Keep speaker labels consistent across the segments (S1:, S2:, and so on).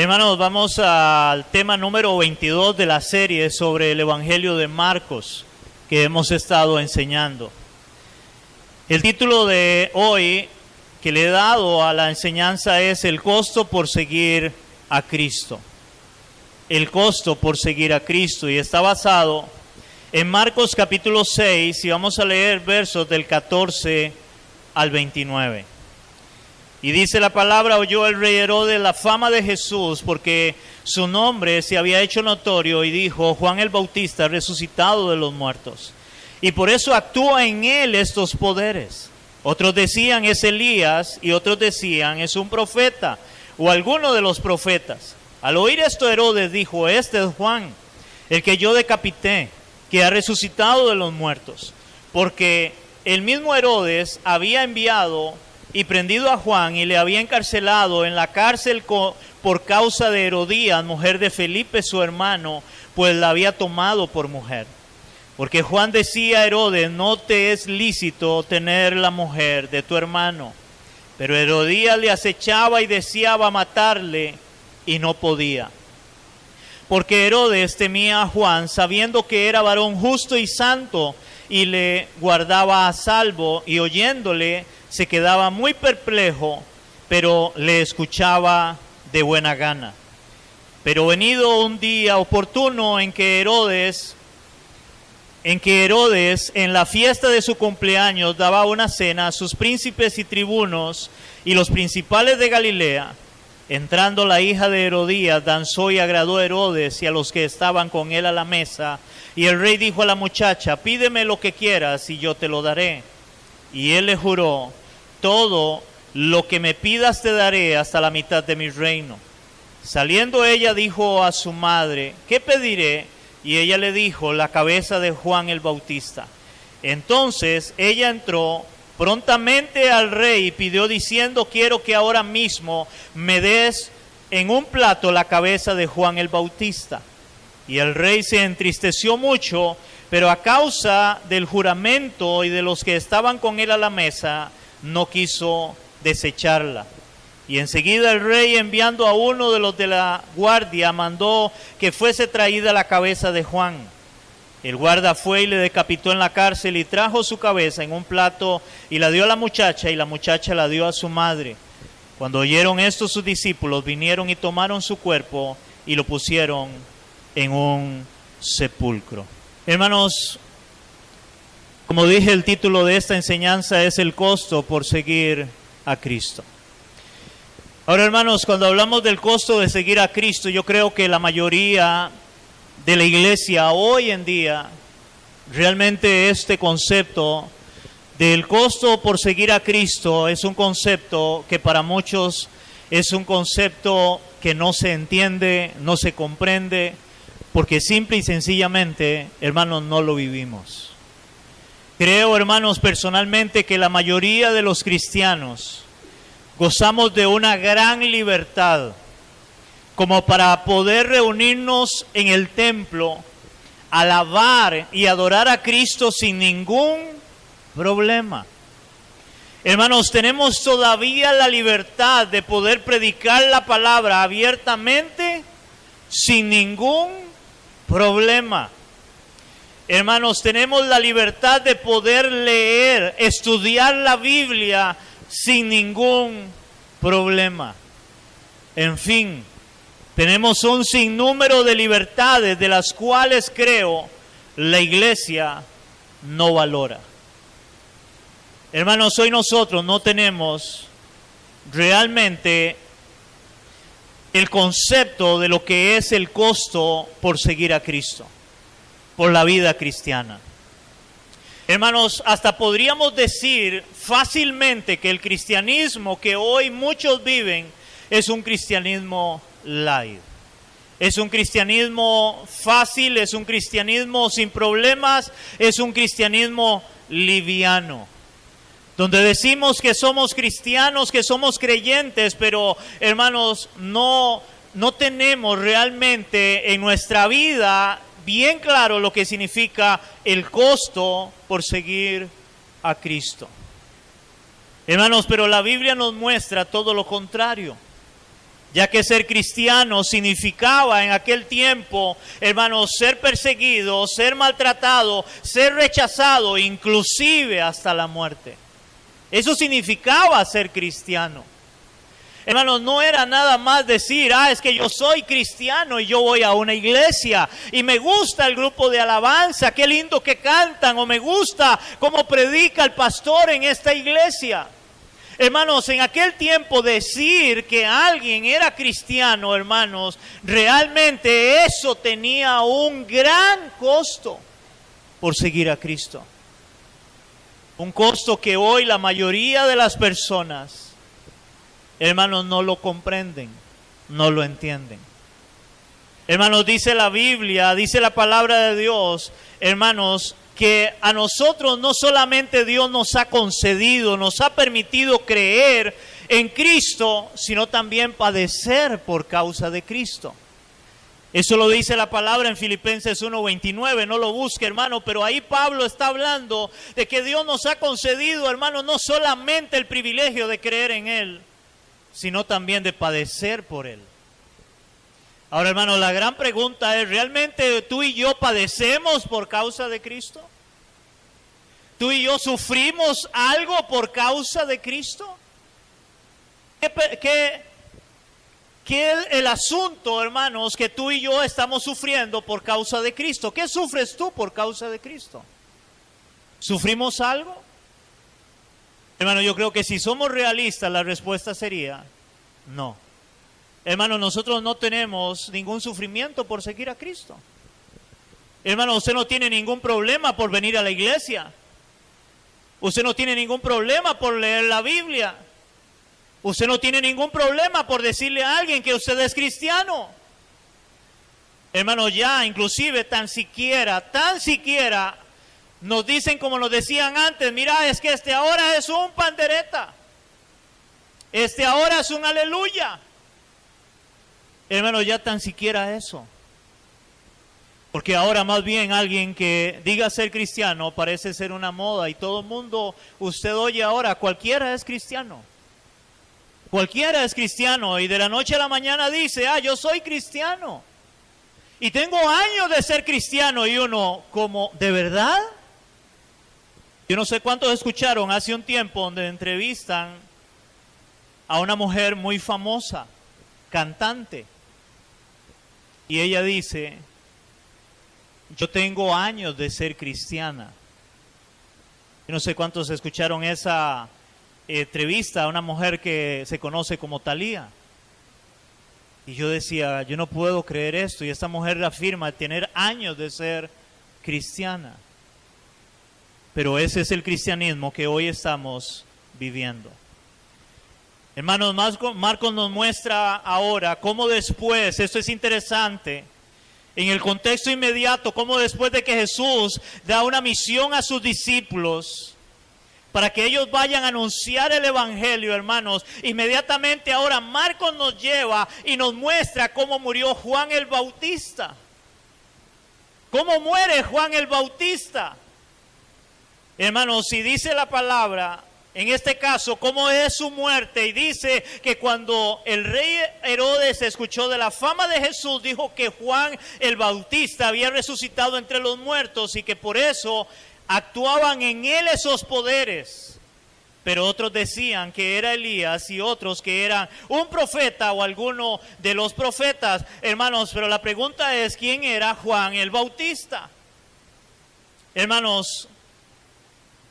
S1: Hermanos, vamos al tema número 22 de la serie sobre el Evangelio de Marcos que hemos estado enseñando. El título de hoy que le he dado a la enseñanza es El costo por seguir a Cristo. El costo por seguir a Cristo, y está basado en Marcos capítulo 6, y vamos a leer versos del 14 al 29. Y dice la palabra: oyó el rey Herodes la fama de Jesús, porque su nombre se había hecho notorio, y dijo: Juan el Bautista resucitado de los muertos, y por eso actúa en él estos poderes. Otros decían: es Elías, y otros decían: es un profeta, o alguno de los profetas. Al oír esto, Herodes dijo: este es Juan, el que yo decapité, que ha resucitado de los muertos. Porque el mismo Herodes había enviado y prendido a Juan, y le había encarcelado en la cárcel por causa de Herodías, mujer de Felipe su hermano, pues la había tomado por mujer. Porque Juan decía a Herodes: no te es lícito tener la mujer de tu hermano. Pero Herodías le acechaba y deseaba matarle, y no podía. Porque Herodes temía a Juan, sabiendo que era varón justo y santo, y le guardaba a salvo, y oyéndole se quedaba muy perplejo, pero le escuchaba de buena gana. Pero venido un día oportuno en que Herodes en la fiesta de su cumpleaños daba una cena a sus príncipes y tribunos y los principales de Galilea, entrando la hija de Herodías, danzó y agradó a Herodes y a los que estaban con él a la mesa. Y el rey dijo a la muchacha: pídeme lo que quieras y yo te lo daré. Y él le juró: todo lo que me pidas te daré, hasta la mitad de mi reino. Saliendo ella dijo a su madre: ¿qué pediré? Y ella le dijo: la cabeza de Juan el Bautista. Entonces ella entró prontamente al rey y pidió diciendo: quiero que ahora mismo me des en un plato la cabeza de Juan el Bautista. Y el rey se entristeció mucho, pero a causa del juramento y de los que estaban con él a la mesa, no quiso desecharla. Y enseguida el rey, enviando a uno de los de la guardia, mandó que fuese traída la cabeza de Juan. El guarda fue y le decapitó en la cárcel, y trajo su cabeza en un plato y la dio a la muchacha, y la muchacha la dio a su madre. Cuando oyeron esto, sus discípulos vinieron y tomaron su cuerpo y lo pusieron en un sepulcro. Hermanos, como dije, el título de esta enseñanza es El costo por seguir a Cristo. Ahora, hermanos, cuando hablamos del costo de seguir a Cristo, yo creo que la mayoría de la iglesia hoy en día, realmente este concepto del costo por seguir a Cristo es un concepto que para muchos es un concepto que no se entiende, no se comprende, porque simple y sencillamente, hermanos, no lo vivimos. Creo, hermanos, personalmente que la mayoría de los cristianos gozamos de una gran libertad como para poder reunirnos en el templo, alabar y adorar a Cristo sin ningún problema. Hermanos, tenemos todavía la libertad de poder predicar la palabra abiertamente sin ningún problema. Hermanos, tenemos la libertad de poder leer, estudiar la Biblia sin ningún problema. En fin, tenemos un sinnúmero de libertades de las cuales creo la iglesia no valora. Hermanos, hoy nosotros no tenemos realmente el concepto de lo que es el costo por seguir a Cristo, por la vida cristiana. Hermanos, hasta podríamos decir fácilmente que el cristianismo que hoy muchos viven es un cristianismo light. Es un cristianismo fácil, es un cristianismo sin problemas, es un cristianismo liviano. Donde decimos que somos cristianos, que somos creyentes, pero hermanos, no tenemos realmente en nuestra vida bien claro lo que significa el costo por seguir a Cristo. Hermanos, pero la Biblia nos muestra todo lo contrario. ya que ser cristiano significaba en aquel tiempo, hermanos, ser perseguido, ser maltratado, ser rechazado, inclusive hasta la muerte. Eso significaba ser cristiano. Hermanos, no era nada más decir, es que yo soy cristiano y yo voy a una iglesia y me gusta el grupo de alabanza, qué lindo que cantan, o me gusta cómo predica el pastor en esta iglesia. Hermanos, en aquel tiempo decir que alguien era cristiano, hermanos, realmente eso tenía un gran costo por seguir a Cristo. Un costo que hoy la mayoría de las personas, hermanos, no lo comprenden, no lo entienden. Hermanos, dice la Biblia, dice la palabra de Dios, hermanos, que a nosotros no solamente Dios nos ha concedido, nos ha permitido creer en Cristo, sino también padecer por causa de Cristo. Eso lo dice la palabra en Filipenses 1:29, no lo busque, hermano, pero ahí Pablo está hablando de que Dios nos ha concedido, hermano, no solamente el privilegio de creer en Él, sino también de padecer por Él. Ahora, hermano, la gran pregunta es, ¿realmente tú y yo padecemos por causa de Cristo? ¿Tú y yo sufrimos algo por causa de Cristo? ¿Qué es el asunto, hermanos, que tú y yo estamos sufriendo por causa de Cristo? ¿Qué sufres tú por causa de Cristo? ¿Sufrimos algo? Hermano, yo creo que si somos realistas, la respuesta sería no. Hermano, nosotros no tenemos ningún sufrimiento por seguir a Cristo. Hermano, usted no tiene ningún problema por venir a la iglesia. Usted no tiene ningún problema por leer la Biblia. Usted no tiene ningún problema por decirle a alguien que usted es cristiano. Hermano, ya inclusive tan siquiera nos dicen como nos decían antes, mira, es que este ahora es un pandereta. Este ahora es un aleluya. Hermano, ya tan siquiera eso. Porque ahora más bien alguien que diga ser cristiano parece ser una moda y todo el mundo, usted oye ahora, cualquiera es cristiano. Cualquiera es cristiano y de la noche a la mañana dice, yo soy cristiano. Y tengo años de ser cristiano y uno, como, ¿de verdad? Yo no sé cuántos escucharon hace un tiempo donde entrevistan a una mujer muy famosa, cantante. Y ella dice, yo tengo años de ser cristiana. Yo no sé cuántos escucharon esa entrevista a una mujer que se conoce como Talía. Y yo decía, yo no puedo creer esto. Y esta mujer afirma tener años de ser cristiana. Pero ese es el cristianismo que hoy estamos viviendo. Hermanos, Marcos nos muestra ahora cómo después, esto es interesante, en el contexto inmediato, cómo después de que Jesús da una misión a sus discípulos para que ellos vayan a anunciar el evangelio, hermanos, inmediatamente ahora Marcos nos lleva y nos muestra cómo murió Juan el Bautista. ¿Cómo muere Juan el Bautista? Hermanos, si dice la palabra, en este caso, cómo es su muerte, y dice que cuando el rey Herodes escuchó de la fama de Jesús, dijo que Juan el Bautista había resucitado entre los muertos y que por eso actuaban en él esos poderes. Pero otros decían que era Elías y otros que eran un profeta o alguno de los profetas. Hermanos, pero la pregunta es, ¿quién era Juan el Bautista? Hermanos,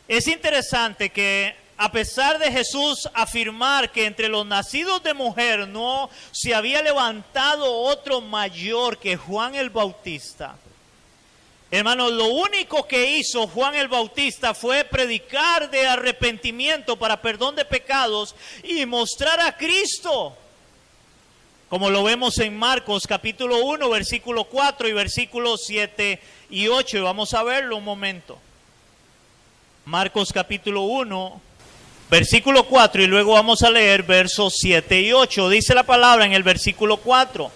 S1: es interesante que a pesar de Jesús afirmar que entre los nacidos de mujer no se había levantado otro mayor que Juan el Bautista, hermanos, lo único que hizo Juan el Bautista fue predicar de arrepentimiento para perdón de pecados y mostrar a Cristo, como lo vemos en Marcos capítulo 1, versículo 4 y versículos 7 y 8. Y vamos a verlo un momento. Marcos capítulo 1, versículo 4, y luego vamos a leer versos 7 y 8. Dice la palabra en el versículo 4.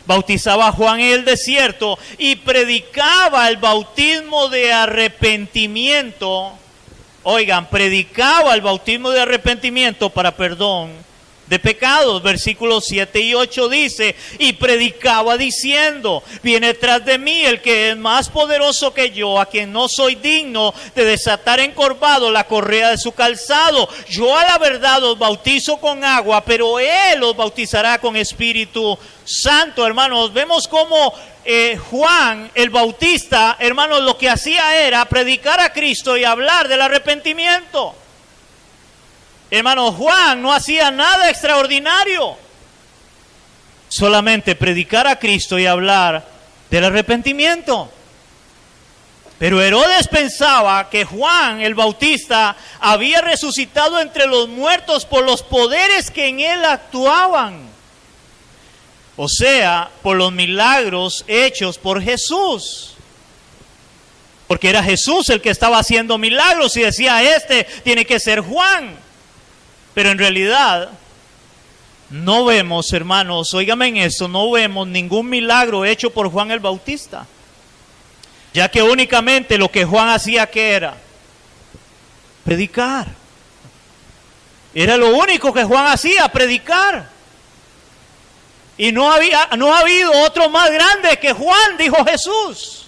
S1: Bautizaba a Juan en el desierto y predicaba el bautismo de arrepentimiento. Oigan, predicaba el bautismo de arrepentimiento para perdón de pecados. Versículos 7 y 8 dice, y predicaba diciendo, viene tras de mí el que es más poderoso que yo, a quien no soy digno de desatar encorvado la correa de su calzado. Yo a la verdad os bautizo con agua, pero él os bautizará con Espíritu Santo. Hermanos, vemos cómo Juan el Bautista, hermanos, lo que hacía era predicar a Cristo y hablar del arrepentimiento. Hermano, Juan no hacía nada extraordinario, solamente predicar a Cristo y hablar del arrepentimiento. Pero Herodes pensaba que Juan el Bautista había resucitado entre los muertos por los poderes que en él actuaban, o sea, por los milagros hechos por Jesús. Porque era Jesús el que estaba haciendo milagros y decía, este tiene que ser Juan. Pero en realidad no vemos, hermanos, óigame en esto, no vemos ningún milagro hecho por Juan el Bautista. Ya que únicamente lo que Juan hacía, ¿qué era? Predicar. Era lo único que Juan hacía, predicar. Y no ha habido otro más grande que Juan, dijo Jesús.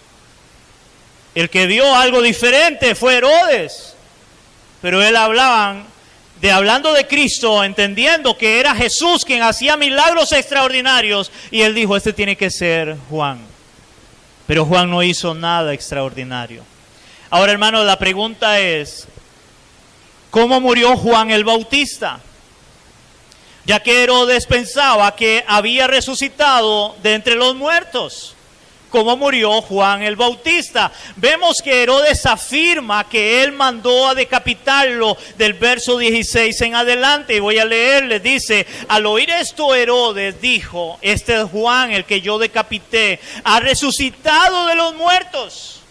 S1: El que vio algo diferente fue Herodes. Pero él hablando de Cristo, entendiendo que era Jesús quien hacía milagros extraordinarios, y él dijo, este tiene que ser Juan. Pero Juan no hizo nada extraordinario. Ahora, hermanos, la pregunta es, ¿cómo murió Juan el Bautista? Ya que Herodes pensaba que había resucitado de entre los muertos. ¿Cómo murió Juan el Bautista? Vemos que Herodes afirma que él mandó a decapitarlo del verso 16 en adelante. Y voy a leerle, dice, al oír esto Herodes dijo, este es Juan el que yo decapité, ha resucitado de los muertos.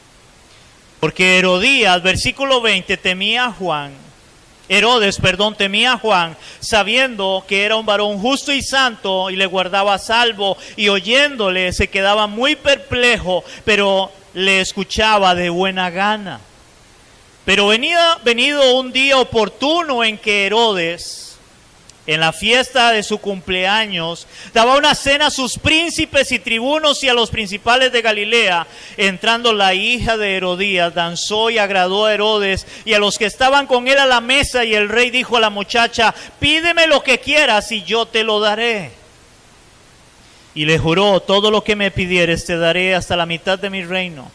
S1: Porque Herodías, versículo 20, temía a Herodes, temía a Juan, sabiendo que era un varón justo y santo y le guardaba a salvo, y oyéndole se quedaba muy perplejo, pero le escuchaba de buena gana. Pero venido un día oportuno en que Herodes, en la fiesta de su cumpleaños, daba una cena a sus príncipes y tribunos y a los principales de Galilea. Entrando la hija de Herodías, danzó y agradó a Herodes y a los que estaban con él a la mesa. Y el rey dijo a la muchacha, pídeme lo que quieras y yo te lo daré. Y le juró, todo lo que me pidieres te daré hasta la mitad de mi reino.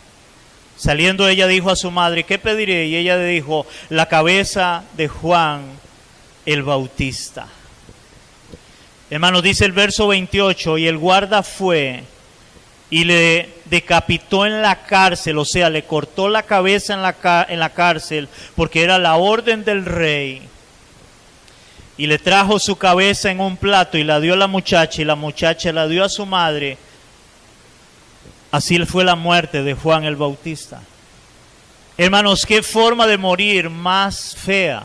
S1: Saliendo ella dijo a su madre, ¿qué pediré? Y ella le dijo, la cabeza de Juan el Bautista. Hermanos, dice el verso 28, y el guarda fue y le decapitó en la cárcel, o sea, le cortó la cabeza en la cárcel, porque era la orden del rey. Y le trajo su cabeza en un plato y la dio a la muchacha, y la muchacha la dio a su madre. Así fue la muerte de Juan el Bautista. Hermanos, qué forma de morir más fea.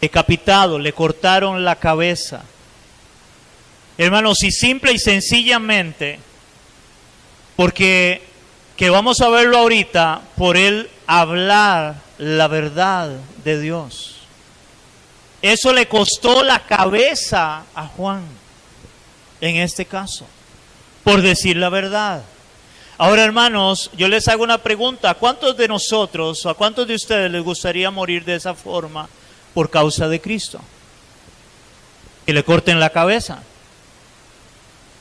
S1: Decapitado, le cortaron la cabeza. Hermanos, y simple y sencillamente, porque que vamos a verlo ahorita, por él hablar la verdad de Dios. Eso le costó la cabeza a Juan, en este caso, por decir la verdad. Ahora, hermanos, yo les hago una pregunta. ¿A cuántos de nosotros, o a cuántos de ustedes les gustaría morir de esa forma por causa de Cristo? Que le corten la cabeza,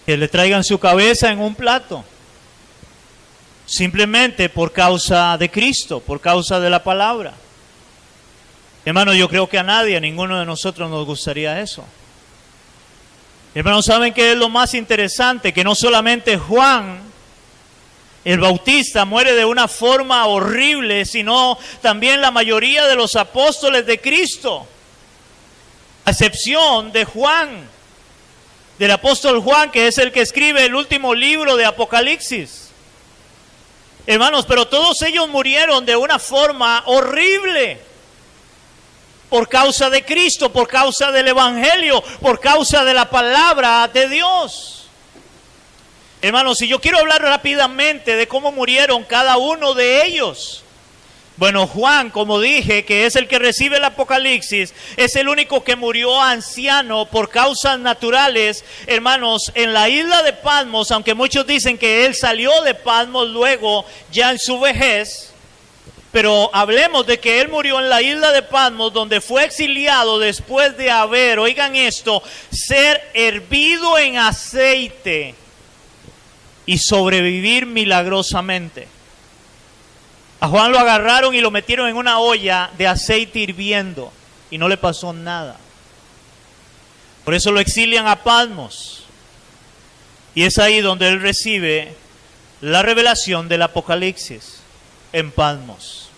S1: que le traigan su cabeza en un plato, simplemente por causa de Cristo, por causa de la palabra. Hermanos, yo creo que a nadie, a ninguno de nosotros nos gustaría eso. Hermanos, ¿saben qué es lo más interesante? Que no solamente Juan el Bautista muere de una forma horrible, sino también la mayoría de los apóstoles de Cristo, a excepción de Juan, del apóstol Juan, que es el que escribe el último libro de Apocalipsis. Hermanos, pero todos ellos murieron de una forma horrible, por causa de Cristo, por causa del Evangelio, por causa de la palabra de Dios. Hermanos, si yo quiero hablar rápidamente de cómo murieron cada uno de ellos. Bueno, Juan, como dije, que es el que recibe el Apocalipsis, es el único que murió anciano por causas naturales, hermanos, en la isla de Patmos, aunque muchos dicen que él salió de Patmos luego, ya en su vejez, pero hablemos de que él murió en la isla de Patmos, donde fue exiliado después de haber, oigan esto, ser hervido en aceite y sobrevivir milagrosamente. A Juan lo agarraron y lo metieron en una olla de aceite hirviendo y no le pasó nada. Por eso lo exilian a Patmos. Y es ahí donde él recibe la revelación del Apocalipsis, en Patmos.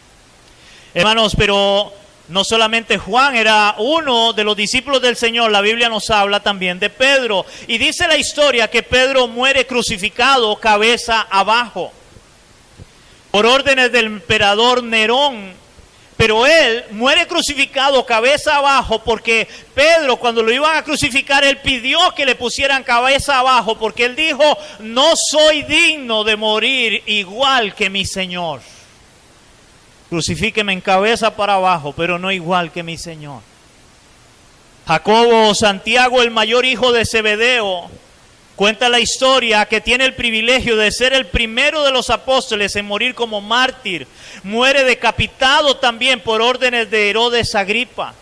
S1: Hermanos, pero no solamente Juan era uno de los discípulos del Señor, la Biblia nos habla también de Pedro. Y dice la historia que Pedro muere crucificado cabeza abajo, por órdenes del emperador Nerón, pero él muere crucificado cabeza abajo porque Pedro, cuando lo iban a crucificar, él pidió que le pusieran cabeza abajo porque él dijo: no soy digno de morir igual que mi Señor. Crucifíqueme en cabeza para abajo, pero no igual que mi Señor. Jacobo, Santiago, el mayor hijo de Zebedeo, cuenta la historia que tiene el privilegio de ser el primero de los apóstoles en morir como mártir. Muere decapitado también por órdenes de Herodes Agripa.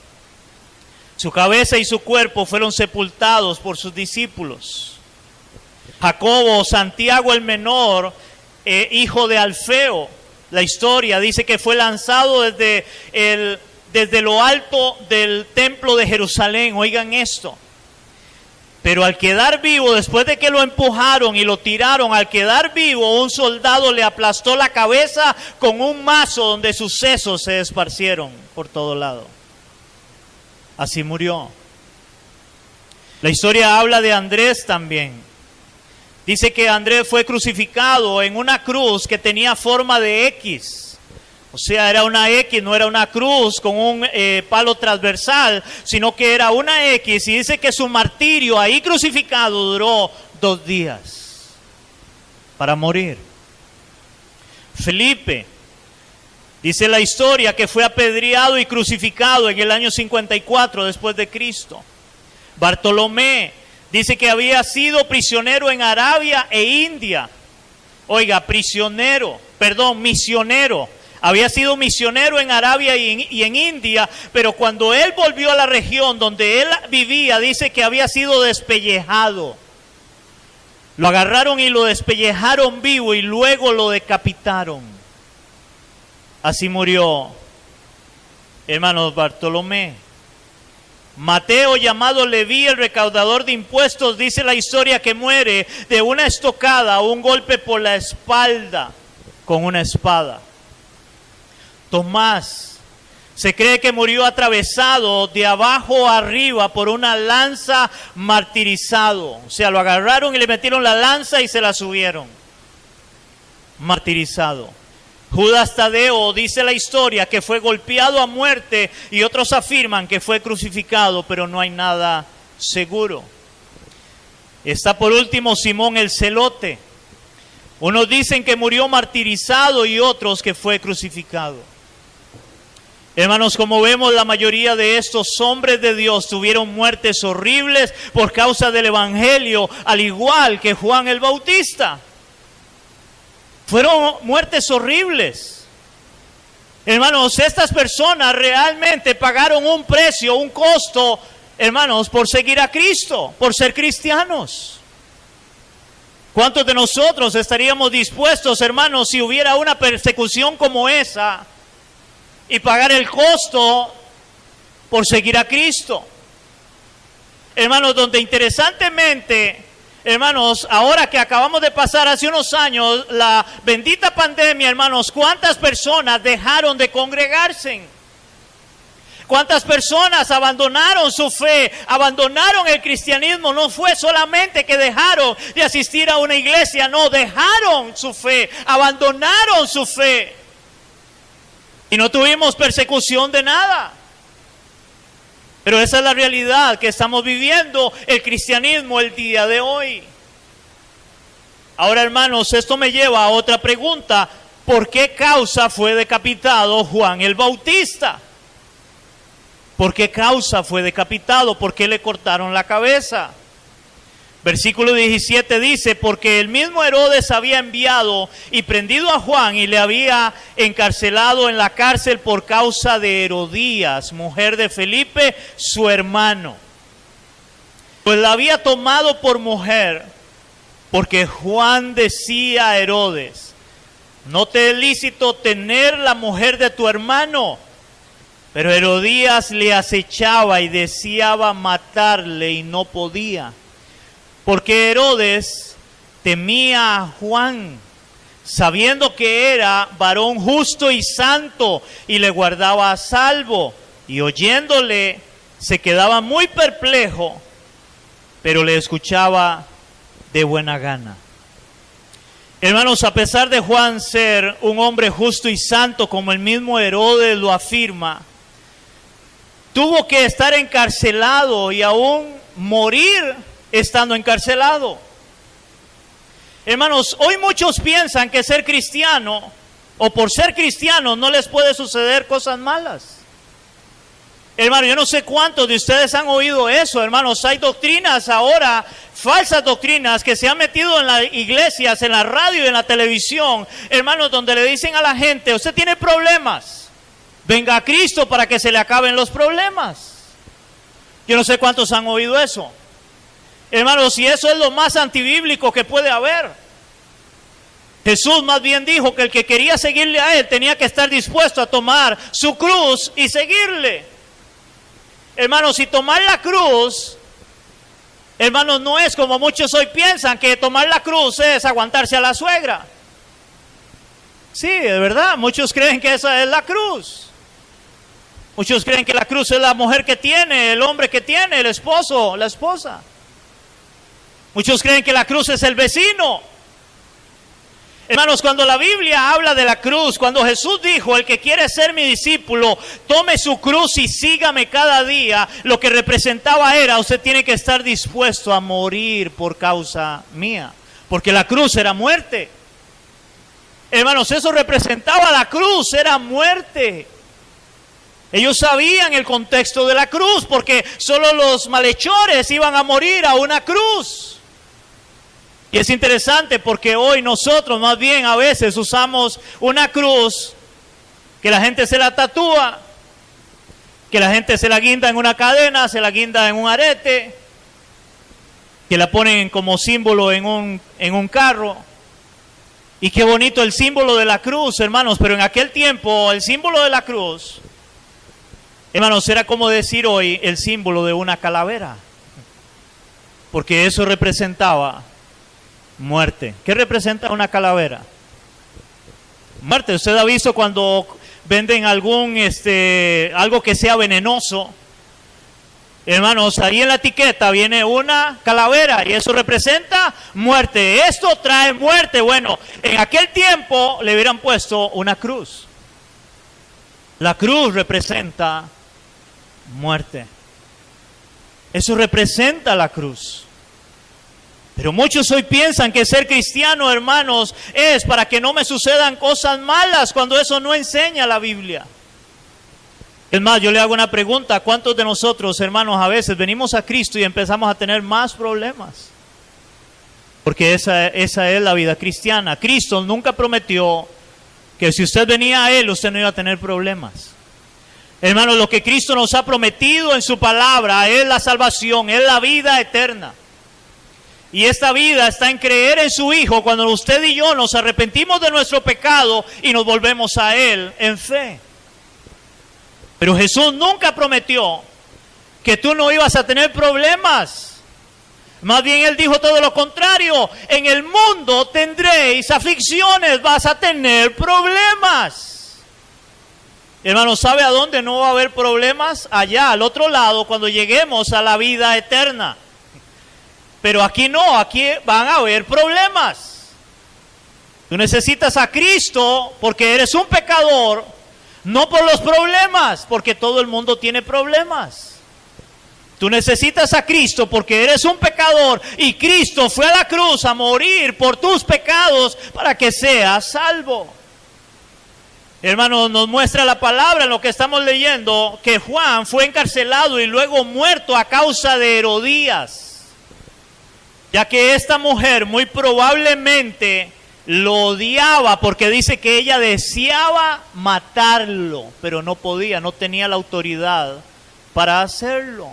S1: Su cabeza y su cuerpo fueron sepultados por sus discípulos. Jacobo, Santiago el menor, hijo de Alfeo, la historia dice que fue lanzado desde lo alto del templo de Jerusalén. Oigan esto. Pero al quedar vivo, después de que lo empujaron y lo tiraron, al quedar vivo, un soldado le aplastó la cabeza con un mazo donde sus sesos se esparcieron por todo lado. Así murió. La historia habla de Andrés también. Dice que Andrés fue crucificado en una cruz que tenía forma de X. O sea, era una X, no era una cruz con un palo transversal, sino que era una X. Y dice que su martirio ahí crucificado duró 2 días para morir. Felipe, dice la historia que fue apedreado y crucificado en el año 54 después de Cristo. Bartolomé dice que había sido prisionero en Arabia e India. Oiga, misionero. Había sido misionero en Arabia y en India, pero cuando él volvió a la región donde él vivía, dice que había sido despellejado. Lo agarraron y lo despellejaron vivo y luego lo decapitaron. Así murió, hermanos, Bartolomé. Mateo, llamado Leví, el recaudador de impuestos, dice la historia que muere de una estocada o un golpe por la espalda con una espada. Tomás, se cree que murió atravesado de abajo a arriba por una lanza, martirizado. O sea, lo agarraron y le metieron la lanza y se la subieron. Martirizado. Judas Tadeo, dice la historia, que fue golpeado a muerte y otros afirman que fue crucificado, pero no hay nada seguro. Está por último Simón el Celote. Unos dicen que murió martirizado y otros que fue crucificado. Hermanos, como vemos, la mayoría de estos hombres de Dios tuvieron muertes horribles por causa del Evangelio, al igual que Juan el Bautista. Fueron muertes horribles. Hermanos, estas personas realmente pagaron un precio, un costo, hermanos, por seguir a Cristo, por ser cristianos. ¿Cuántos de nosotros estaríamos dispuestos, hermanos, si hubiera una persecución como esa, y pagar el costo por seguir a Cristo? Hermanos, donde interesantemente, hermanos, ahora que acabamos de pasar hace unos años la bendita pandemia, hermanos, ¿cuántas personas dejaron de congregarse? ¿Cuántas personas abandonaron su fe, abandonaron el cristianismo? No fue solamente que dejaron de asistir a una iglesia, no, dejaron su fe, abandonaron su fe. Y no tuvimos persecución de nada. Pero esa es la realidad que estamos viviendo el cristianismo el día de hoy. Ahora, hermanos, esto me lleva a otra pregunta. ¿por qué causa fue decapitado Juan el Bautista? ¿Por qué causa fue decapitado? ¿Por qué le cortaron la cabeza? Versículo 17 dice, porque el mismo Herodes había enviado y prendido a Juan y le había encarcelado en la cárcel por causa de Herodías, mujer de Felipe, su hermano. Pues la había tomado por mujer, porque Juan decía a Herodes, no te es lícito tener la mujer de tu hermano. Pero Herodías le acechaba y deseaba matarle y no podía. Porque Herodes temía a Juan, sabiendo que era varón justo y santo, y le guardaba a salvo. Y oyéndole, se quedaba muy perplejo, pero le escuchaba de buena gana. Hermanos, a pesar de Juan ser un hombre justo y santo, como el mismo Herodes lo afirma, tuvo que estar encarcelado y aún morir estando encarcelado. Hermanos, hoy muchos piensan que ser cristiano o por ser cristiano no les puede suceder cosas malas. Hermano, yo no sé cuántos de ustedes han oído eso, hermanos. Hay doctrinas ahora, falsas doctrinas que se han metido en las iglesias, en la radio y en la televisión, hermanos, donde le dicen a la gente, usted tiene problemas, venga a Cristo para que se le acaben los problemas. Yo no sé cuántos han oído eso. Hermanos, si eso es lo más antibíblico que puede haber. Jesús más bien dijo que el que quería seguirle a Él tenía que estar dispuesto a tomar su cruz y seguirle. Hermanos, si tomar la cruz, hermanos, no es como muchos hoy piensan, que tomar la cruz es aguantarse a la suegra. Sí, de verdad, muchos creen que esa es la cruz. Muchos creen que la cruz es la mujer que tiene, el hombre que tiene, el esposo, la esposa. Muchos creen que la cruz es el vecino. Hermanos, cuando la Biblia habla de la cruz, cuando Jesús dijo, el que quiere ser mi discípulo, tome su cruz y sígame cada día, lo que representaba era, usted tiene que estar dispuesto a morir por causa mía, porque la cruz era muerte. Hermanos, eso representaba la cruz, era muerte. Ellos sabían el contexto de la cruz, porque solo los malhechores iban a morir a una cruz. Y es interesante porque hoy nosotros más bien a veces usamos una cruz que la gente se la tatúa, que la gente se la guinda en una cadena, se la guinda en un arete, que la ponen como símbolo en un carro. Y qué bonito el símbolo de la cruz, hermanos, pero en aquel tiempo el símbolo de la cruz, hermanos, era como decir hoy el símbolo de una calavera, porque eso representaba muerte. ¿Qué representa una calavera? Muerte. Usted ha visto cuando venden algo que sea venenoso, hermanos, ahí en la etiqueta viene una calavera y eso representa muerte. Esto trae muerte. Bueno, en aquel tiempo le hubieran puesto una cruz. La cruz representa muerte. Eso representa la cruz. Pero muchos hoy piensan que ser cristiano, hermanos, es para que no me sucedan cosas malas, cuando eso no enseña la Biblia. Es más, yo le hago una pregunta: ¿cuántos de nosotros, hermanos, a veces venimos a Cristo y empezamos a tener más problemas? Porque esa es la vida cristiana. Cristo nunca prometió que si usted venía a Él, usted no iba a tener problemas. Hermanos, lo que Cristo nos ha prometido en su palabra es la salvación, es la vida eterna. Y esta vida está en creer en su Hijo cuando usted y yo nos arrepentimos de nuestro pecado y nos volvemos a Él en fe. Pero Jesús nunca prometió que tú no ibas a tener problemas. Más bien Él dijo todo lo contrario: en el mundo tendréis aflicciones, vas a tener problemas. Hermano, ¿sabe a dónde no va a haber problemas? Allá, al otro lado, cuando lleguemos a la vida eterna. Pero aquí no, aquí van a haber problemas. Tú necesitas a Cristo porque eres un pecador, no por los problemas, porque todo el mundo tiene problemas. Tú necesitas a Cristo porque eres un pecador y Cristo fue a la cruz a morir por tus pecados para que seas salvo. Hermanos, nos muestra la palabra en lo que estamos leyendo, que Juan fue encarcelado y luego muerto a causa de Herodías, ya que esta mujer muy probablemente lo odiaba porque dice que ella deseaba matarlo, pero no podía, no tenía la autoridad para hacerlo.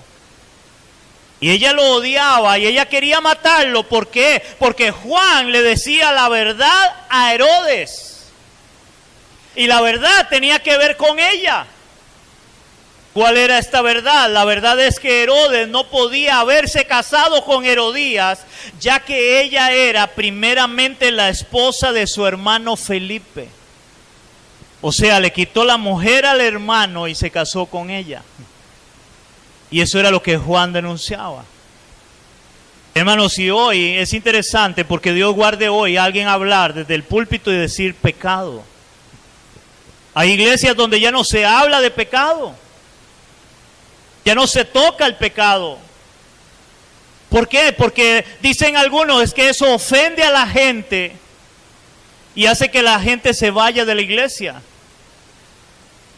S1: Y ella lo odiaba y ella quería matarlo. ¿Por qué? Porque Juan le decía la verdad a Herodes. Y la verdad tenía que ver con ella. ¿Cuál era esta verdad? La verdad es que Herodes no podía haberse casado con Herodías, ya que ella era primeramente la esposa de su hermano Felipe. O sea, le quitó la mujer al hermano y se casó con ella. Y eso era lo que Juan denunciaba. Hermanos, y hoy es interesante porque Dios guarde hoy a alguien hablar desde el púlpito y decir pecado. Hay iglesias donde ya no se habla de pecado. Ya no se toca el pecado. ¿Por qué? Porque dicen algunos es que eso ofende a la gente y hace que la gente se vaya de la iglesia.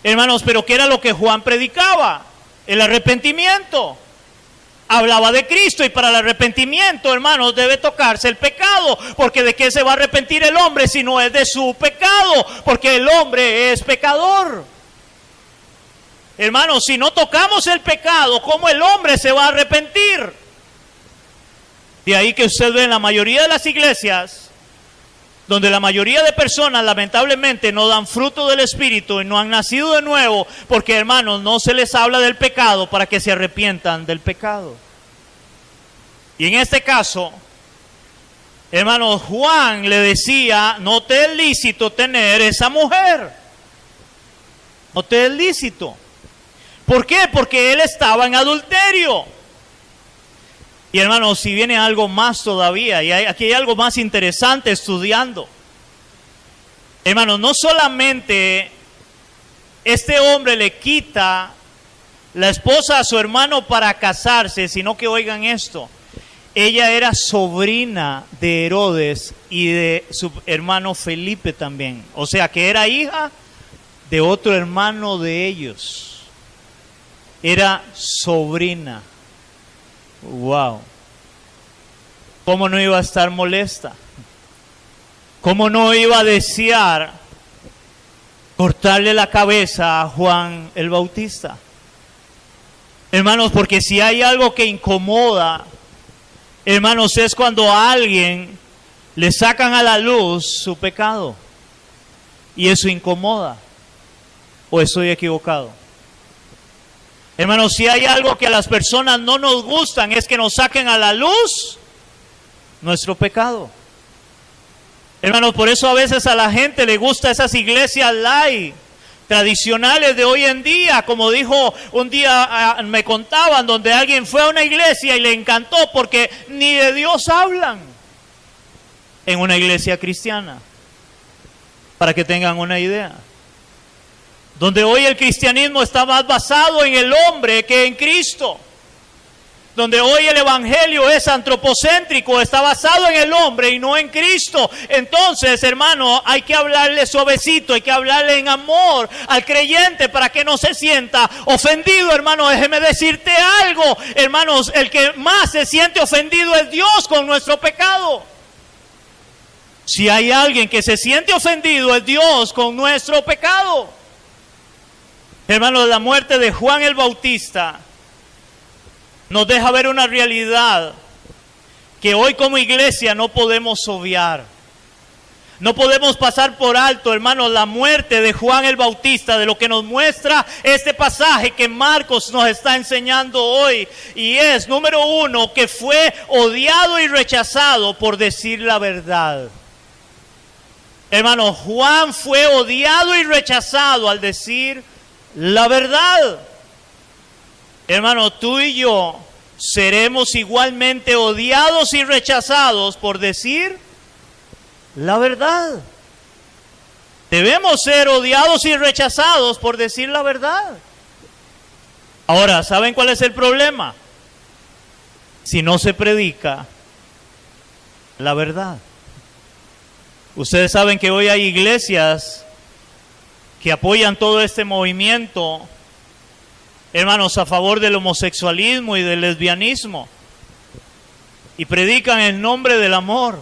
S1: Hermanos, pero ¿qué era lo que Juan predicaba? El arrepentimiento. Hablaba de Cristo y para el arrepentimiento, hermanos, debe tocarse el pecado. Porque ¿de qué se va a arrepentir el hombre si no es de su pecado? Porque el hombre es pecador. Hermanos, si no tocamos el pecado, ¿cómo el hombre se va a arrepentir? De ahí que usted ve en la mayoría de las iglesias, donde la mayoría de personas lamentablemente no dan fruto del Espíritu y no han nacido de nuevo, porque hermanos, no se les habla del pecado para que se arrepientan del pecado. Y en este caso, hermanos, Juan le decía, no te es lícito tener esa mujer. No te es lícito. ¿Por qué? Porque él estaba en adulterio. Y hermanos, si viene algo más todavía, y aquí hay algo más interesante estudiando. Hermanos, no solamente este hombre le quita la esposa a su hermano para casarse, sino que oigan esto, ella era sobrina de Herodes y de su hermano Felipe también. O sea que era hija de otro hermano de ellos. Era sobrina. Wow. ¿Cómo no iba a estar molesta? ¿Cómo no iba a desear cortarle la cabeza a Juan el Bautista? Hermanos, porque si hay algo que incomoda, hermanos, es cuando a alguien le sacan a la luz su pecado. Y eso incomoda. ¿O estoy equivocado? Hermanos, si hay algo que a las personas no nos gustan, es que nos saquen a la luz nuestro pecado. Hermanos, por eso a veces a la gente le gusta esas iglesias light, tradicionales de hoy en día, como dijo un día, me contaban, donde alguien fue a una iglesia y le encantó porque ni de Dios hablan en una iglesia cristiana, para que tengan una idea. Donde hoy el cristianismo está más basado en el hombre que en Cristo. Donde hoy el evangelio es antropocéntrico, está basado en el hombre y no en Cristo. Entonces, hermano, hay que hablarle suavecito, hay que hablarle en amor al creyente para que no se sienta ofendido. Hermano, déjeme decirte algo. Hermanos, el que más se siente ofendido es Dios con nuestro pecado. Si hay alguien que se siente ofendido es Dios con nuestro pecado. Hermanos, la muerte de Juan el Bautista nos deja ver una realidad que hoy como iglesia no podemos obviar. No podemos pasar por alto, hermanos, la muerte de Juan el Bautista, de lo que nos muestra este pasaje que Marcos nos está enseñando hoy. Y es, número uno, que fue odiado y rechazado por decir la verdad. Hermanos, Juan fue odiado y rechazado al decir la verdad. Hermano, tú y yo seremos igualmente odiados y rechazados por decir la verdad. Debemos ser odiados y rechazados por decir la verdad. Ahora, ¿saben cuál es el problema? Si no se predica la verdad. Ustedes saben que hoy hay iglesias que apoyan todo este movimiento, hermanos, a favor del homosexualismo y del lesbianismo, y predican el nombre del amor.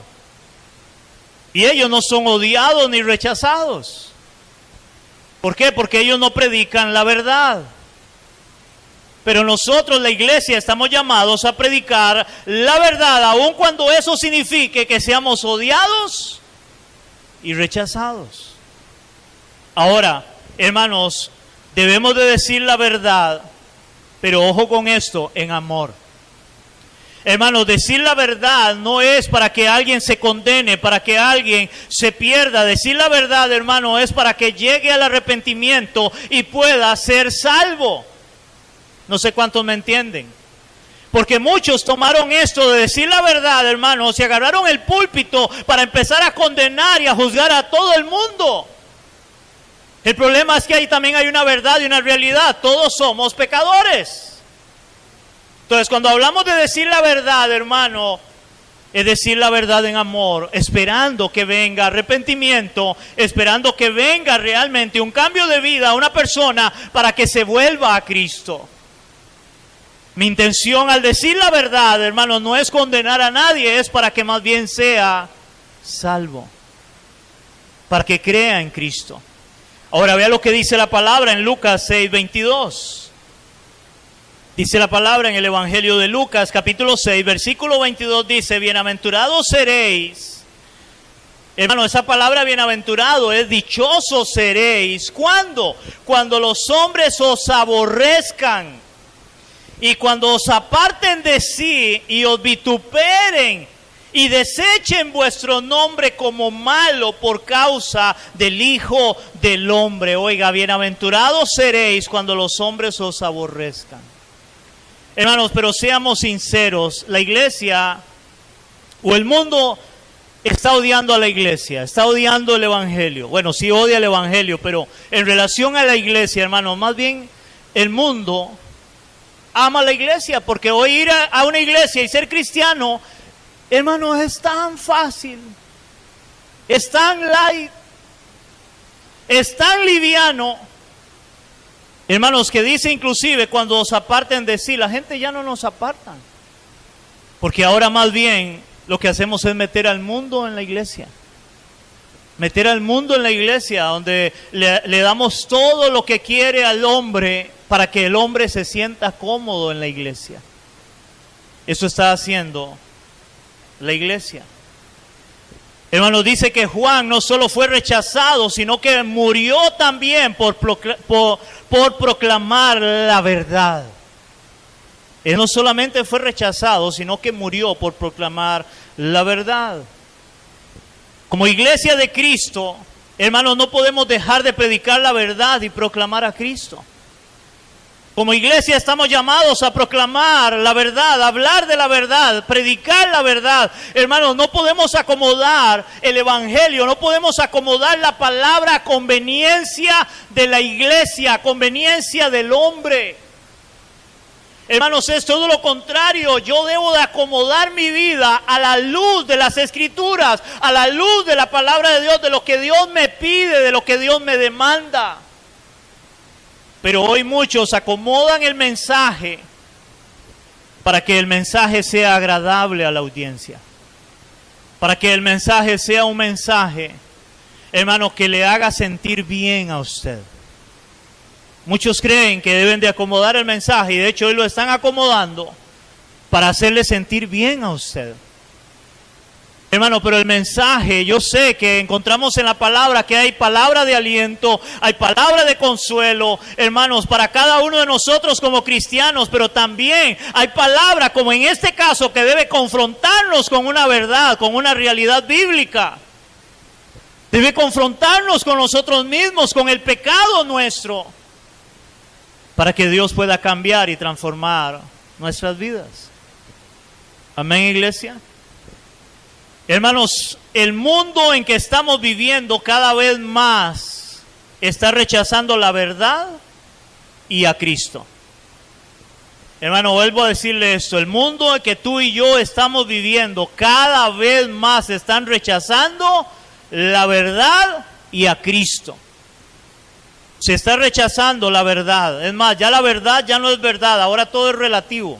S1: Y ellos no son odiados ni rechazados. ¿Por qué? Porque ellos no predican la verdad. Pero nosotros, la iglesia, estamos llamados a predicar la verdad, aun cuando eso signifique que seamos odiados y rechazados. Ahora, hermanos, debemos de decir la verdad, pero ojo con esto, en amor. Hermanos, decir la verdad no es para que alguien se condene, para que alguien se pierda. Decir la verdad, hermano, es para que llegue al arrepentimiento y pueda ser salvo. No sé cuántos me entienden. Porque muchos tomaron esto de decir la verdad, hermanos, y agarraron el púlpito para empezar a condenar y a juzgar a todo el mundo. El problema es que ahí también hay una verdad y una realidad. Todos somos pecadores. Entonces, cuando hablamos de decir la verdad, hermano, es decir la verdad en amor, esperando que venga arrepentimiento, esperando que venga realmente un cambio de vida a una persona para que se vuelva a Cristo. Mi intención al decir la verdad, hermano, no es condenar a nadie, es para que más bien sea salvo, para que crea en Cristo. Ahora vea lo que dice la palabra en Lucas 6:22. Dice la palabra en el Evangelio de Lucas, capítulo 6, versículo 22, dice: bienaventurados seréis. Hermano, esa palabra bienaventurado es dichosos seréis. ¿Cuándo? Cuando los hombres os aborrezcan y cuando os aparten de sí y os vituperen y desechen vuestro nombre como malo por causa del Hijo del Hombre. Oiga, bienaventurados seréis cuando los hombres os aborrezcan. Hermanos, pero seamos sinceros, la iglesia o el mundo está odiando a la iglesia, está odiando el evangelio. Bueno, sí odia el evangelio, pero en relación a la iglesia, hermanos, más bien el mundo ama a la iglesia, porque hoy ir a una iglesia y ser cristiano, hermanos, es tan fácil, es tan light, es tan liviano. Hermanos, que dice inclusive cuando os aparten de sí, la gente ya no nos apartan. Porque ahora más bien lo que hacemos es meter al mundo en la iglesia. Meter al mundo en la iglesia, donde le damos todo lo que quiere al hombre para que el hombre se sienta cómodo en la iglesia. Eso está haciendo la iglesia. Hermanos, dice que Juan no solo fue rechazado, sino que murió también por proclamar la verdad. Él no solamente fue rechazado, sino que murió por proclamar la verdad. Como iglesia de Cristo, hermanos, no podemos dejar de predicar la verdad y proclamar a Cristo. Como iglesia estamos llamados a proclamar la verdad, a hablar de la verdad, predicar la verdad. Hermanos, no podemos acomodar el evangelio, no podemos acomodar la palabra a conveniencia de la iglesia, a conveniencia del hombre. Hermanos, es todo lo contrario. Yo debo de acomodar mi vida a la luz de las Escrituras, a la luz de la palabra de Dios, de lo que Dios me pide, de lo que Dios me demanda. Pero hoy muchos acomodan el mensaje para que el mensaje sea agradable a la audiencia. Para que el mensaje sea un mensaje, hermano, que le haga sentir bien a usted. Muchos creen que deben de acomodar el mensaje y de hecho hoy lo están acomodando para hacerle sentir bien a usted. Hermano, pero el mensaje, yo sé que encontramos en la palabra que hay palabra de aliento, hay palabra de consuelo, hermanos, para cada uno de nosotros como cristianos, pero también hay palabra, como en este caso, que debe confrontarnos con una verdad, con una realidad bíblica. Debe confrontarnos con nosotros mismos, con el pecado nuestro, para que Dios pueda cambiar y transformar nuestras vidas. Amén, iglesia. Hermanos, el mundo en que estamos viviendo cada vez más está rechazando la verdad y a Cristo. Hermano, vuelvo a decirle esto, el mundo en que tú y yo estamos viviendo cada vez más están rechazando la verdad y a Cristo. Se está rechazando la verdad. Es más, ya la verdad ya no es verdad, ahora todo es relativo.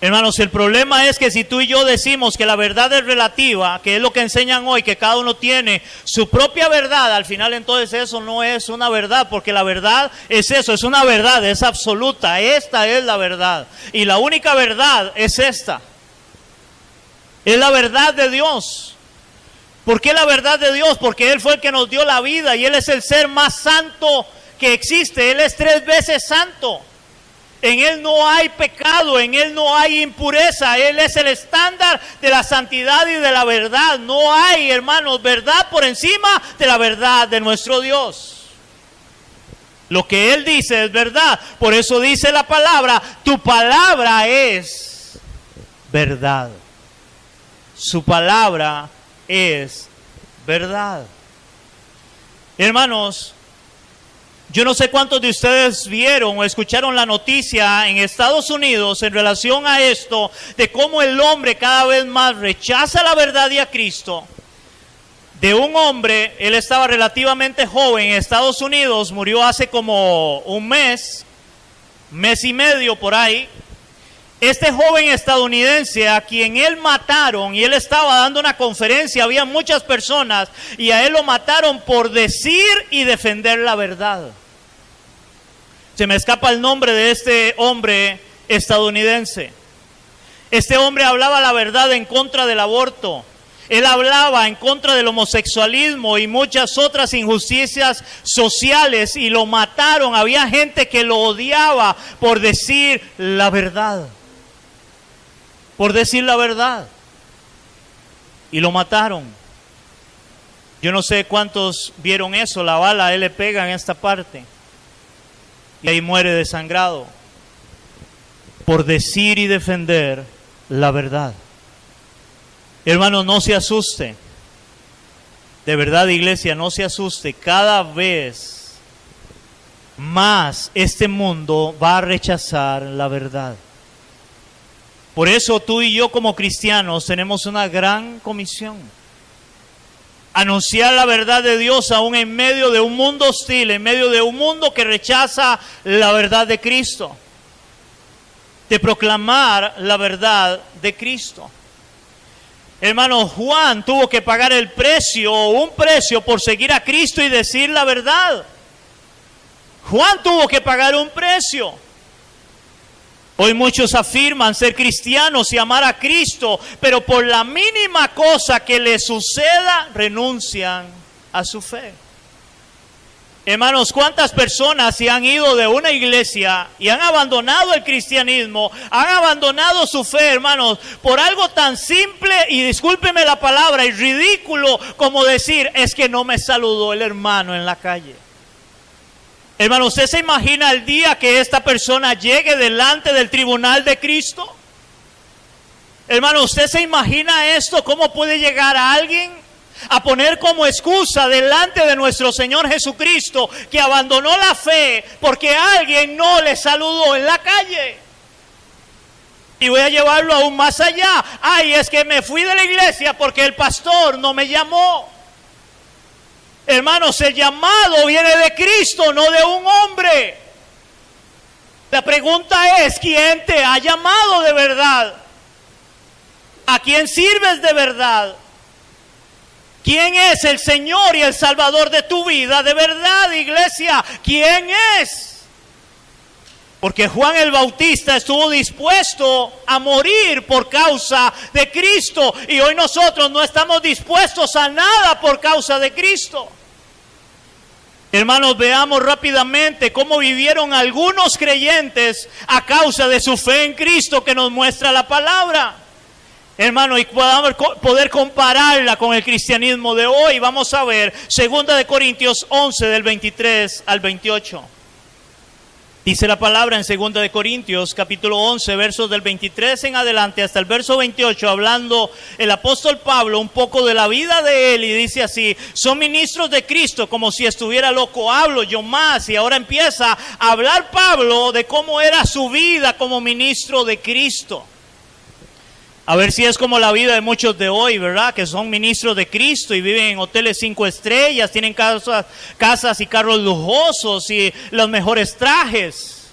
S1: Hermanos, el problema es que si tú y yo decimos que la verdad es relativa, que es lo que enseñan hoy, que cada uno tiene su propia verdad, al final entonces eso no es una verdad, porque la verdad es eso, es una verdad, es absoluta. Esta es la verdad. Y la única verdad es esta. Es la verdad de Dios. ¿Por qué la verdad de Dios? Porque Él fue el que nos dio la vida y Él es el ser más santo que existe. Él es 3 veces santo. En Él no hay pecado, en Él no hay impureza. Él es el estándar de la santidad y de la verdad. No hay, hermanos, verdad por encima de la verdad de nuestro Dios. Lo que Él dice es verdad. Por eso dice la palabra, tu palabra es verdad. Su palabra es verdad. Hermanos, yo no sé cuántos de ustedes vieron o escucharon la noticia en Estados Unidos en relación a esto, de cómo el hombre cada vez más rechaza la verdad y a Cristo. De un hombre, él estaba relativamente joven en Estados Unidos, murió hace como un mes y medio por ahí. Este joven estadounidense a quien él mataron, y él estaba dando una conferencia, había muchas personas, y a él lo mataron por decir y defender la verdad. Se me escapa el nombre de este hombre estadounidense. Este hombre hablaba la verdad en contra del aborto. Él hablaba en contra del homosexualismo y muchas otras injusticias sociales, y lo mataron. Había gente que lo odiaba por decir la verdad. Por decir la verdad. Y lo mataron. Yo no sé cuántos vieron eso. La bala a él le pega en esta parte. Y ahí muere desangrado. Por decir y defender la verdad. Hermano, no se asuste. De verdad, iglesia, no se asuste. Cada vez más este mundo va a rechazar la verdad. Por eso tú y yo como cristianos tenemos una gran comisión. Anunciar la verdad de Dios aún en medio de un mundo hostil, en medio de un mundo que rechaza la verdad de Cristo. De proclamar la verdad de Cristo. Hermano, Juan tuvo que pagar un precio por seguir a Cristo y decir la verdad. Juan tuvo que pagar un precio. Hoy muchos afirman ser cristianos y amar a Cristo, pero por la mínima cosa que les suceda, renuncian a su fe. Hermanos, ¿cuántas personas se han ido de una iglesia y han abandonado el cristianismo, han abandonado su fe, hermanos, por algo tan simple, y discúlpeme la palabra, y ridículo como decir, es que no me saludó el hermano en la calle? Hermano, ¿usted se imagina el día que esta persona llegue delante del tribunal de Cristo? Hermano, ¿usted se imagina esto? ¿Cómo puede llegar a alguien a poner como excusa delante de nuestro Señor Jesucristo que abandonó la fe porque alguien no le saludó en la calle? Y voy a llevarlo aún más allá. Ay, es que me fui de la iglesia porque el pastor no me llamó. Hermanos, el llamado viene de Cristo, no de un hombre. La pregunta es, ¿quién te ha llamado de verdad? ¿A quién sirves de verdad? ¿Quién es el Señor y el Salvador de tu vida de verdad, iglesia? ¿Quién es? Porque Juan el Bautista estuvo dispuesto a morir por causa de Cristo. Y hoy nosotros no estamos dispuestos a nada por causa de Cristo. Hermanos, veamos rápidamente cómo vivieron algunos creyentes a causa de su fe en Cristo que nos muestra la palabra. Hermano, y podamos poder compararla con el cristianismo de hoy. Vamos a ver 2 Corintios 11 del 23 al 28. Dice la palabra en 2 Corintios capítulo 11, versos del 23 en adelante hasta el verso 28, hablando el apóstol Pablo un poco de la vida de él, y dice así: son ministros de Cristo, como si estuviera loco, hablo yo más. Y ahora empieza a hablar Pablo de cómo era su vida como ministro de Cristo. A ver si es como la vida de muchos de hoy, ¿verdad? Que son ministros de Cristo y viven en hoteles 5 estrellas, tienen casas y carros lujosos y los mejores trajes.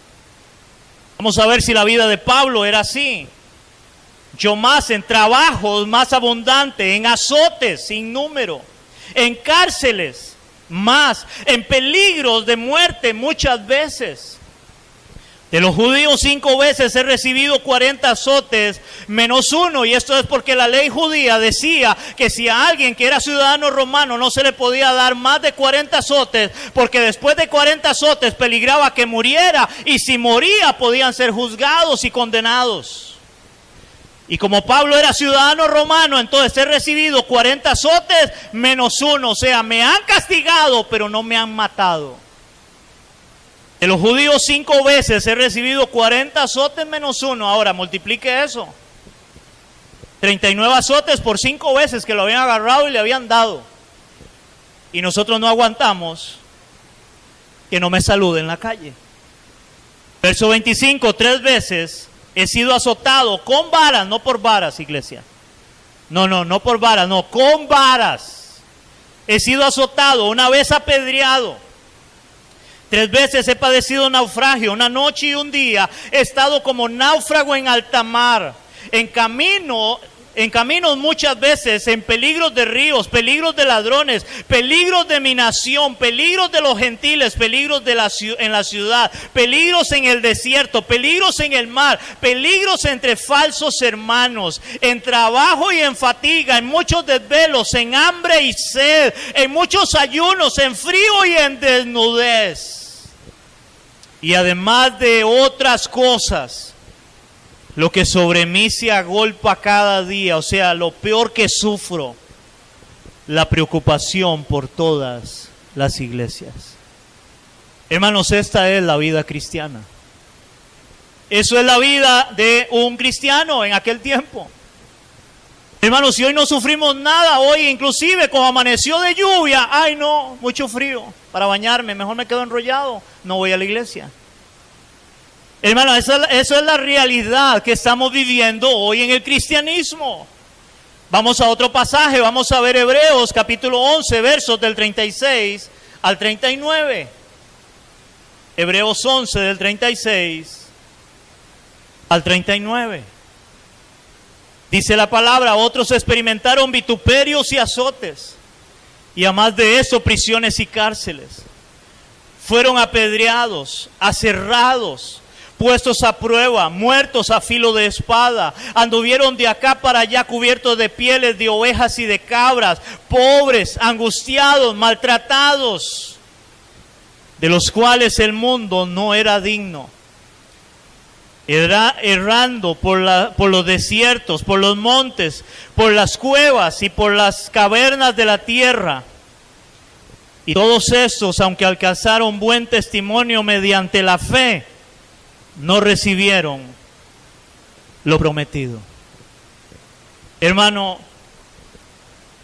S1: Vamos a ver si la vida de Pablo era así. Yo más en trabajos más abundante, en azotes sin número, en cárceles más, en peligros de muerte muchas veces. De los judíos 5 veces he recibido 40 azotes menos 1, y esto es porque la ley judía decía que si a alguien que era ciudadano romano no se le podía dar más de 40 azotes, porque después de 40 azotes peligraba que muriera, y si moría podían ser juzgados y condenados. Y como Pablo era ciudadano romano, entonces he recibido 40 azotes menos 1, o sea, me han castigado pero no me han matado. De los judíos 5 veces he recibido 40 azotes menos 1. Ahora multiplique eso. 39 azotes por 5 veces que lo habían agarrado y le habían dado. Y nosotros no aguantamos que no me saluden en la calle. Verso 25, 3 veces he sido azotado con varas, no por varas, iglesia. No por varas, no, con varas. He sido azotado, una vez apedreado. 3 veces he padecido naufragio, una noche y un día he estado como náufrago en alta mar, en caminos muchas veces, en peligros de ríos, peligros de ladrones, peligros de mi nación, peligros de los gentiles, peligros en la ciudad, peligros en el desierto, peligros en el mar, peligros entre falsos hermanos, en trabajo y en fatiga, en muchos desvelos, en hambre y sed, en muchos ayunos, en frío y en desnudez. Y además de otras cosas, lo que sobre mí se agolpa cada día, o sea, lo peor que sufro, la preocupación por todas las iglesias. Hermanos, esta es la vida cristiana. Eso es la vida de un cristiano en aquel tiempo. Hermanos, si hoy no sufrimos nada, hoy inclusive como amaneció de lluvia, ay no, mucho frío para bañarme, mejor me quedo enrollado, no voy a la iglesia. Hermanos, eso es la realidad que estamos viviendo hoy en el cristianismo. Vamos a otro pasaje, vamos a ver Hebreos capítulo 11, versos del 36 al 39. Hebreos 11 del 36 al 39. Dice la palabra, otros experimentaron vituperios y azotes, y además de eso prisiones y cárceles. Fueron apedreados, aserrados, puestos a prueba, muertos a filo de espada. Anduvieron de acá para allá cubiertos de pieles de ovejas y de cabras, pobres, angustiados, maltratados, de los cuales el mundo no era digno. Errando por los desiertos, por los montes, por las cuevas y por las cavernas de la tierra. Y todos estos, aunque alcanzaron buen testimonio mediante la fe, no recibieron lo prometido. Hermano,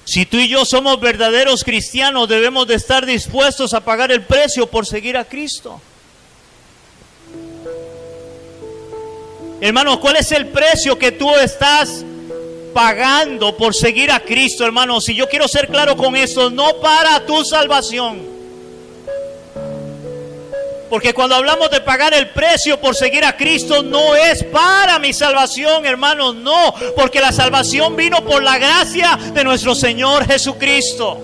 S1: si tú y yo somos verdaderos cristianos, debemos de estar dispuestos a pagar el precio por seguir a Cristo. Hermano, ¿cuál es el precio que tú estás pagando por seguir a Cristo, hermano? Si yo quiero ser claro con esto, no para tu salvación. Porque cuando hablamos de pagar el precio por seguir a Cristo, no es para mi salvación, hermano, no. Porque la salvación vino por la gracia de nuestro Señor Jesucristo.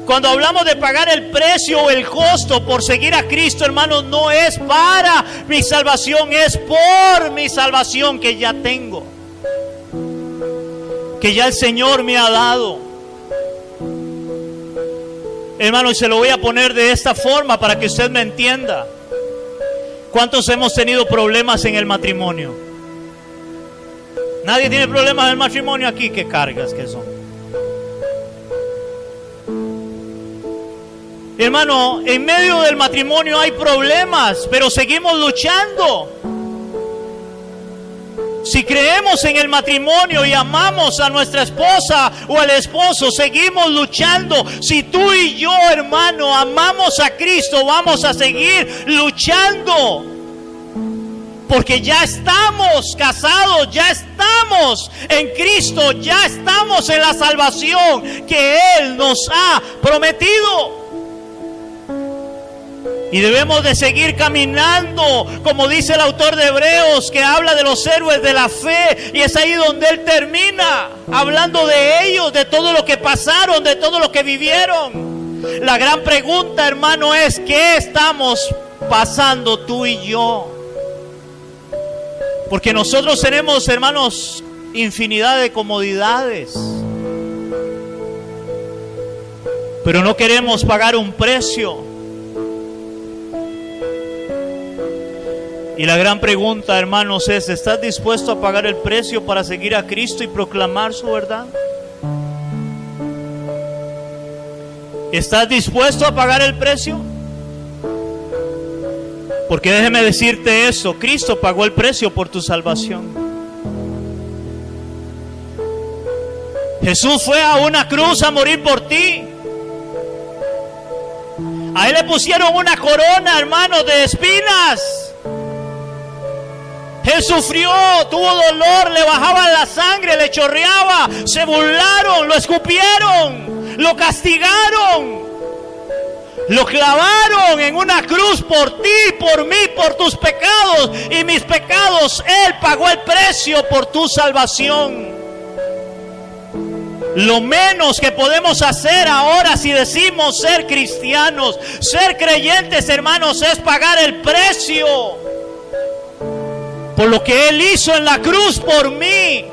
S1: Cuando hablamos de pagar el precio o el costo por seguir a Cristo, hermanos, no es para mi salvación, es por mi salvación que ya tengo, que ya el Señor me ha dado. Hermanos, se lo voy a poner de esta forma para que usted me entienda. ¿Cuántos hemos tenido problemas en el matrimonio? Nadie tiene problemas en el matrimonio aquí. ¿Qué cargas que son? Hermano, en medio del matrimonio hay problemas, pero seguimos luchando. Si creemos en el matrimonio y amamos a nuestra esposa o al esposo, seguimos luchando. Si tú y yo, hermano, amamos a Cristo, vamos a seguir luchando porque ya estamos casados, ya estamos en Cristo, ya estamos en la salvación que Él nos ha prometido. Y debemos de seguir caminando, como dice el autor de Hebreos, que habla de los héroes de la fe. Y es ahí donde él termina, hablando de ellos, de todo lo que pasaron, de todo lo que vivieron. La gran pregunta, hermano, es: ¿qué estamos pasando tú y yo? Porque nosotros tenemos, hermanos, infinidad de comodidades, pero no queremos pagar un precio. Y la gran pregunta, hermanos, es: ¿estás dispuesto a pagar el precio para seguir a Cristo y proclamar su verdad? ¿Estás dispuesto a pagar el precio? Porque déjeme decirte eso: Cristo pagó el precio por tu salvación. Jesús fue a una cruz a morir por ti. A Él le pusieron una corona, hermanos, de espinas. Él sufrió, tuvo dolor, le bajaban la sangre, le chorreaba, se burlaron, lo escupieron, lo castigaron, lo clavaron en una cruz por ti, por mí, por tus pecados y mis pecados. Él pagó el precio por tu salvación. Lo menos que podemos hacer ahora, si decimos ser cristianos, ser creyentes, hermanos, es pagar el precio por lo que Él hizo en la cruz por mí.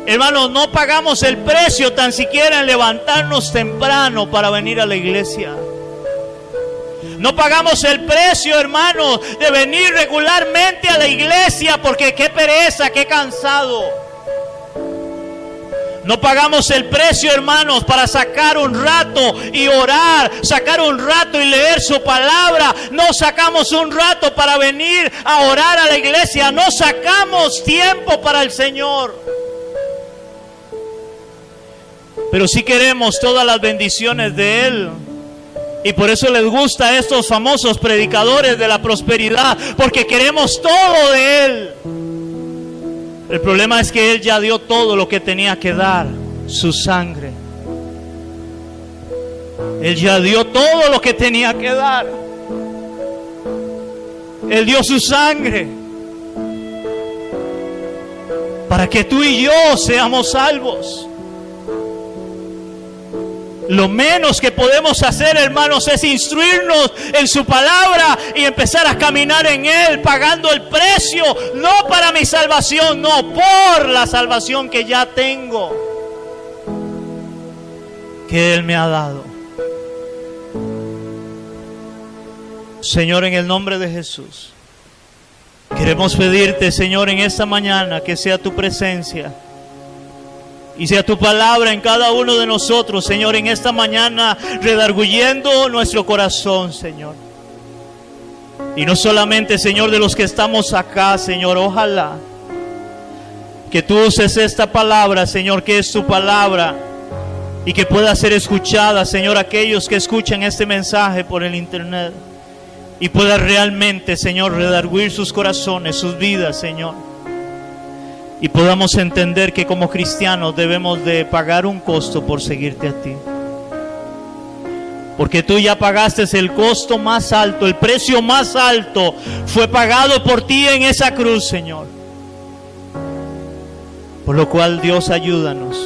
S1: Hermanos, no pagamos el precio tan siquiera en levantarnos temprano para venir a la iglesia. No pagamos el precio, hermanos, de venir regularmente a la iglesia, porque qué pereza, qué cansado. No pagamos el precio, hermanos, para sacar un rato y orar, sacar un rato y leer su palabra. No sacamos un rato para venir a orar a la iglesia. No sacamos tiempo para el Señor. Pero sí queremos todas las bendiciones de Él. Y por eso les gusta a estos famosos predicadores de la prosperidad, porque queremos todo de Él. El problema es que Él ya dio todo lo que tenía que dar, su sangre. Él ya dio todo lo que tenía que dar. Él dio su sangre para que tú y yo seamos salvos. Lo menos que podemos hacer, hermanos, es instruirnos en su palabra y empezar a caminar en Él, pagando el precio, no para mi salvación, no, por la salvación que ya tengo, que Él me ha dado. Señor, en el nombre de Jesús, queremos pedirte, Señor, en esta mañana, que sea tu presencia y sea tu palabra en cada uno de nosotros, Señor, en esta mañana, redarguyendo nuestro corazón, Señor. Y no solamente, Señor, de los que estamos acá, Señor, ojalá que tú uses esta palabra, Señor, que es tu palabra, y que pueda ser escuchada, Señor, aquellos que escuchan este mensaje por el internet, y pueda realmente, Señor, redarguir sus corazones, sus vidas, Señor. Y podamos entender que como cristianos debemos de pagar un costo por seguirte a ti. Porque tú ya pagaste el costo más alto, el precio más alto fue pagado por ti en esa cruz, Señor. Por lo cual, Dios, ayúdanos.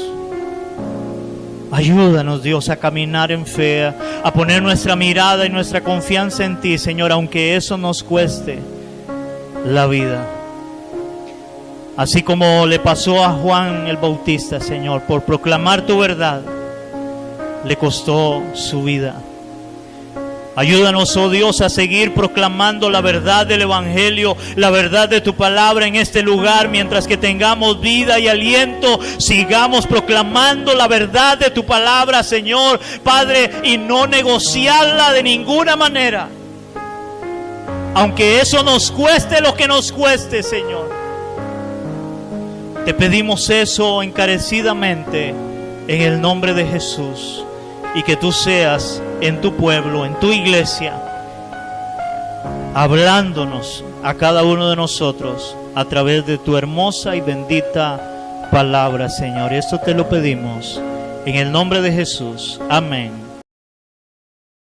S1: Ayúdanos, Dios, a caminar en fe, a poner nuestra mirada y nuestra confianza en ti, Señor, aunque eso nos cueste la vida. Así como le pasó a Juan el Bautista, Señor, por proclamar tu verdad, le costó su vida. Ayúdanos, oh Dios, a seguir proclamando la verdad del Evangelio, la verdad de tu palabra en este lugar. Mientras que tengamos vida y aliento, sigamos proclamando la verdad de tu palabra, Señor, Padre, y no negociarla de ninguna manera. Aunque eso nos cueste lo que nos cueste, Señor. Te pedimos eso encarecidamente en el nombre de Jesús, y que tú seas en tu pueblo, en tu iglesia, hablándonos a cada uno de nosotros a través de tu hermosa y bendita palabra, Señor. Y esto te lo pedimos en el nombre de Jesús. Amén.